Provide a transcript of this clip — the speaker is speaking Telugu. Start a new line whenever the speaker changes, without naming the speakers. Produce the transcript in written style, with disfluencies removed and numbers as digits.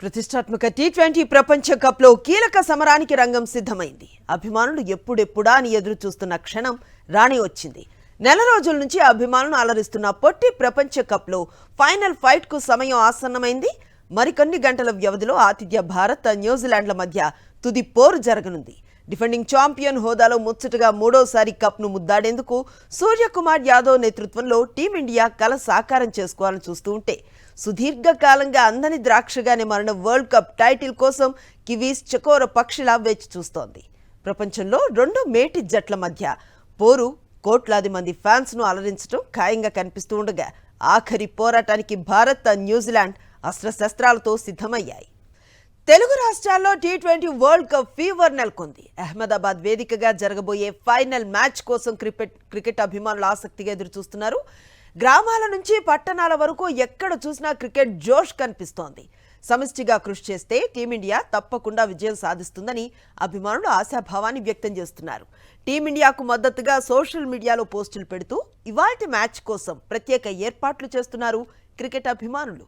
ప్రతిష్టాత్మక టీ20 ప్రపంచ కప్లో కీలక సమరానికి రంగం సిద్ధమైంది. అభిమానులు ఎప్పుడెప్పుడా అని ఎదురు చూస్తున్న క్షణం రాని వచ్చింది. నెల రోజుల నుంచి అభిమానులను అలరిస్తున్న పొట్టి ప్రపంచ కప్లో ఫైనల్ ఫైట్కు సమయం ఆసన్నమైంది. మరికొన్ని గంటల వ్యవధిలో ఆతిథ్య భారత్, న్యూజిలాండ్ల మధ్య తుది పోరు జరగనుంది. డిఫెండింగ్ ఛాంపియన్ హోదాలో ముచ్చటగా మూడోసారి కప్ను ముద్దాడేందుకు సూర్యకుమార్ యాదవ్ నేతృత్వంలో టీమిండియా కల సాకారం చేసుకోవాలని చూస్తూ ఉంటే, సుదీర్ఘకాలంగా అందని ద్రాక్షగానే మారిన వరల్డ్ కప్ టైటిల్ కోసం కివీస్ చకోర పక్షిలా వేచి చూస్తోంది. ప్రపంచంలో రెండు మేటి జట్ల మధ్య పోరు కోట్లాది మంది ఫ్యాన్స్ ను అలరించడం ఖాయంగా కనిపిస్తూ ఉండగా, ఆఖరి పోరాటానికి భారత్, న్యూజిలాండ్ అస్త్రశస్త్రాలతో సిద్ధమయ్యాయి. తెలుగు రాష్ట్రాల్లో టీ20 వరల్డ్ కప్ ఫీవర్ నెలకొంది. అహ్మదాబాద్ వేదికగా జరగబోయే ఫైనల్ మ్యాచ్ కోసం క్రికెట్ అభిమానులు ఆసక్తిగా ఎదురుచూస్తున్నారు. గ్రామాల నుంచి పట్టణాల వరకు ఎక్కడ చూసినా క్రికెట్ జోష్ కనిపిస్తోంది. సమిష్టిగా కృషి చేస్తే టీమిండియా తప్పకుండా విజయం సాధిస్తుందని అభిమానులు ఆశాభావాన్ని వ్యక్తం చేస్తున్నారు. టీమిండియాకు మద్దతుగా సోషల్ మీడియాలో పోస్టులు పెడుతూ ఇవాల్టి మ్యాచ్ కోసం ప్రత్యేక ఏర్పాట్లు చేస్తున్నారు క్రికెట్ అభిమానులు.